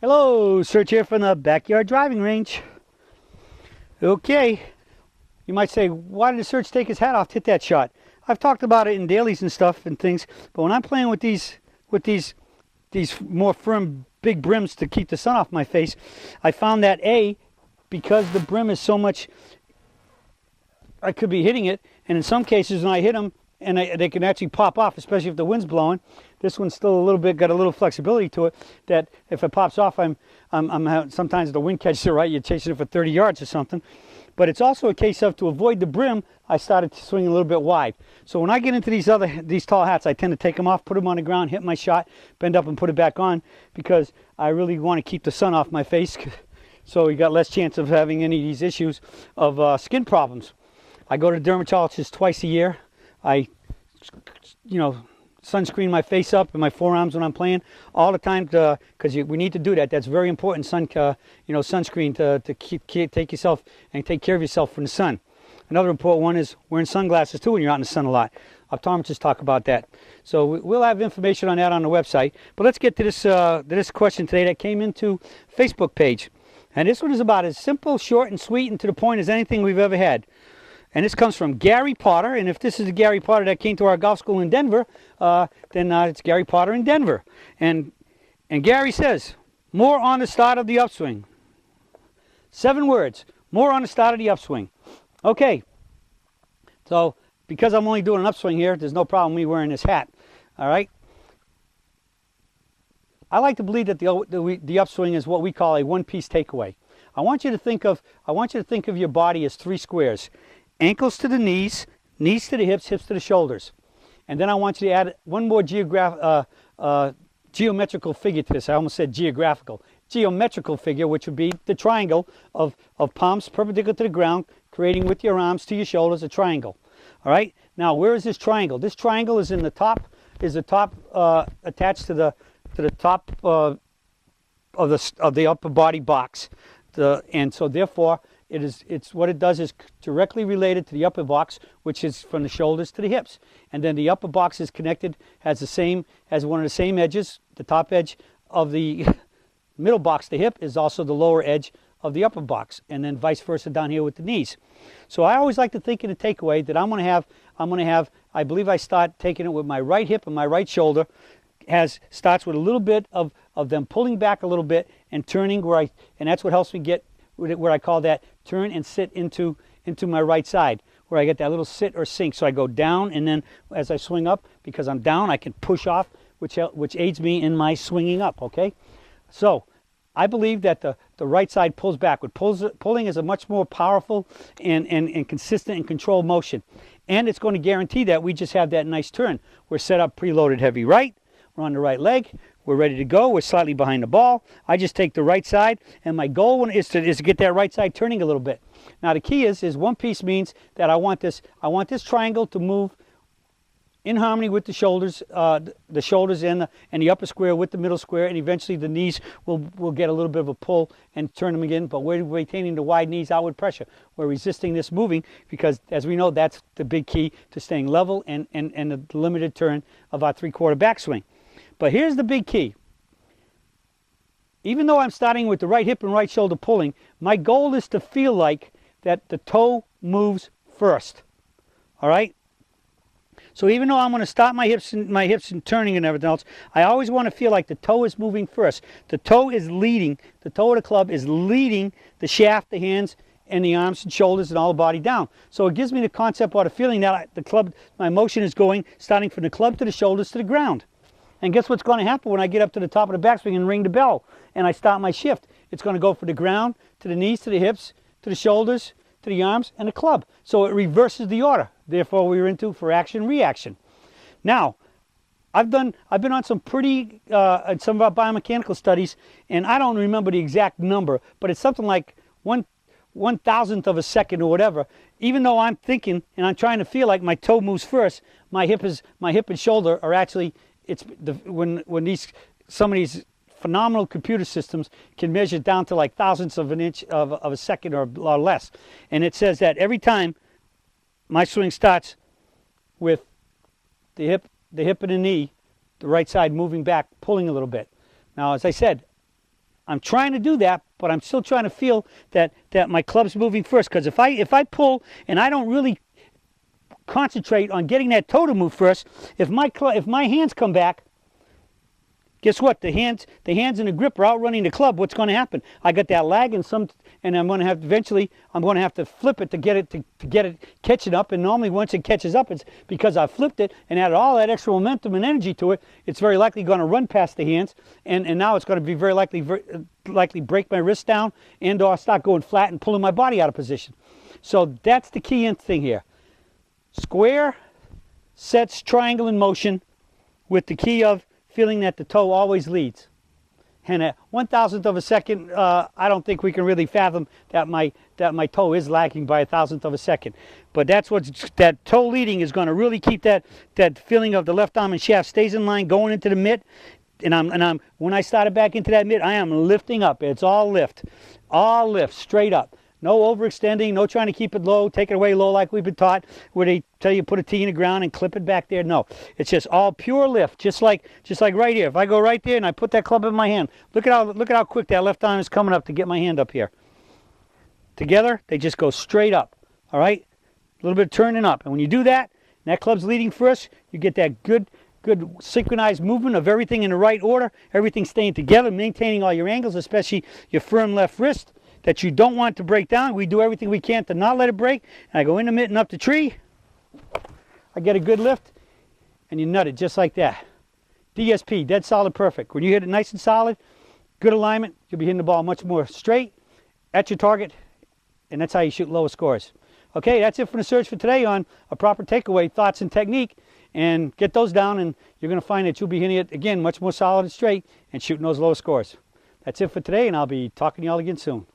Hello, Serge here from the Backyard Driving Range. Okay, you might say, why did Serge take his hat off to hit that shot? I've talked about it in dailies and stuff and things, but when I'm playing with these more firm big brims to keep the sun off my face, I found that because the brim is so much, I could be hitting it, and in some cases when I hit them, and they can actually pop off, especially if the wind's blowing. This one's still a little bit, got a little flexibility to it, that if it pops off, sometimes the wind catches it right, you're chasing it for 30 yards or something. But it's also a case of, to avoid the brim, I started to swing a little bit wide. So when I get into these tall hats, I tend to take them off, put them on the ground, hit my shot, bend up and put it back on, because I really want to keep the sun off my face, so you got less chance of having any of these issues of skin problems. I go to dermatologists twice a year. I, sunscreen my face up and my forearms when I'm playing all the time, because we need to do that. That's very important. Sunscreen to take yourself and take care of yourself from the sun. Another important one is wearing sunglasses too when you're out in the sun a lot. Optometrists talk about that. So we'll have information on that on the website. But let's get to this question today that came into Facebook page, and this one is about as simple, short, and sweet, and to the point as anything we've ever had. And this comes from Gary Potter, and if this is the Gary Potter that came to our golf school in Denver, then it's Gary Potter in Denver. And Gary says, more on the start of the upswing. 7 words, more on the start of the upswing. Okay, so because I'm only doing an upswing here, there's no problem me wearing this hat, all right? I like to believe that the upswing is what we call a one-piece takeaway. I want you to think of your body as 3 squares. Ankles to the knees, knees to the hips, hips to the shoulders. And then I want you to add one more geometrical figure to this. I almost said geographical. Geometrical figure, which would be the triangle of palms perpendicular to the ground, creating with your arms to your shoulders a triangle. All right? Now, where is this triangle? This triangle is in the top, attached to the top of the upper body box. And so therefore, it's what it does is directly related to the upper box, which is from the shoulders to the hips. And then the upper box is connected, has one of the same edges. The top edge of the middle box, the hip, is also the lower edge of the upper box, and then vice versa down here with the knees. So I always like to think in a takeaway that I'm going to have, I believe I start taking it with my right hip and my right shoulder, starts with a little bit of them pulling back a little bit and turning and that's what helps me get where I call that turn and sit into my right side, where I get that little sit or sink. So I go down, and then as I swing up, because I'm down, I can push off, which aids me in my swinging up, okay? So I believe that the right side pulls backward. Pulling is a much more powerful and consistent and controlled motion. And it's going to guarantee that we just have that nice turn. We're set up preloaded heavy right. We're on the right leg. We're ready to go. We're slightly behind the ball. I just take the right side, and my goal is to get that right side turning a little bit. Now the key is one piece means that I want this triangle to move in harmony with the shoulders and the upper square with the middle square, and eventually the knees will get a little bit of a pull and turn them again. But we're retaining the wide knees, outward pressure. We're resisting this moving because, as we know, that's the big key to staying level and the limited turn of our 3/4 backswing. But here's the big key. Even though I'm starting with the right hip and right shoulder pulling, my goal is to feel like that the toe moves first. All right? So even though I'm going to stop my hips and turning and everything else, I always want to feel like the toe is moving first. The toe is leading, the toe of the club is leading the shaft, the hands, and the arms and shoulders and all the body down. So it gives me the concept or the feeling that my motion is starting from the club to the shoulders to the ground. And guess what's going to happen when I get up to the top of the backswing and ring the bell and I start my shift? It's going to go from the ground to the knees, to the hips, to the shoulders, to the arms, and the club. So it reverses the order. Therefore, we're into for action, reaction. Now, I've been on some pretty, some of our biomechanical studies, and I don't remember the exact number, but it's something like 1/1000th of a second or whatever. Even though I'm thinking and I'm trying to feel like my toe moves first, my hip and shoulder are actually, when some of these phenomenal computer systems can measure down to like thousandths of an inch of a second or less. And it says that every time my swing starts with the hip and the knee, the right side moving back, pulling a little bit. Now, as I said, I'm trying to do that, but I'm still trying to feel that my club's moving first. Because if I pull and I don't really concentrate on getting that toe to move first, if my hands come back, guess what? The hands and the grip are outrunning the club. What's going to happen? I got that lag and I'm going to have eventually I'm going to have to flip it to get it catching up. And normally once it catches up, it's because I flipped it and added all that extra momentum and energy to it. It's very likely going to run past the hands, and now it's going to be very likely break my wrist down and/or start going flat and pulling my body out of position. So that's the key thing here. Square sets triangle in motion with the key of feeling that the toe always leads. And at 1,000th of a second, I don't think we can really fathom that my toe is lagging by 1,000th of a second. But that toe leading is going to really keep that feeling of the left arm and shaft stays in line going into the mitt. And when I started back into that mitt, I am lifting up. It's all lift straight up. No overextending, no trying to keep it low, take it away low like we've been taught, where they tell you put a tee in the ground and clip it back there. No, it's just all pure lift, just like right here. If I go right there and I put that club in my hand, look at how quick that left arm is coming up to get my hand up here. Together, they just go straight up. All right, a little bit of turning up, and when you do that, and that club's leading first, you get that good synchronized movement of everything in the right order, everything staying together, maintaining all your angles, especially your firm left wrist that you don't want to break down. We do everything we can to not let it break. And I go in the mitt and up the tree. I get a good lift, and you nut it just like that. DSP, dead solid perfect. When you hit it nice and solid, good alignment, you'll be hitting the ball much more straight at your target, and that's how you shoot lower scores. Okay, that's it for the search for today on a proper takeaway, thoughts and technique. And get those down, and you're going to find that you'll be hitting it, again, much more solid and straight and shooting those lower scores. That's it for today, and I'll be talking to you all again soon.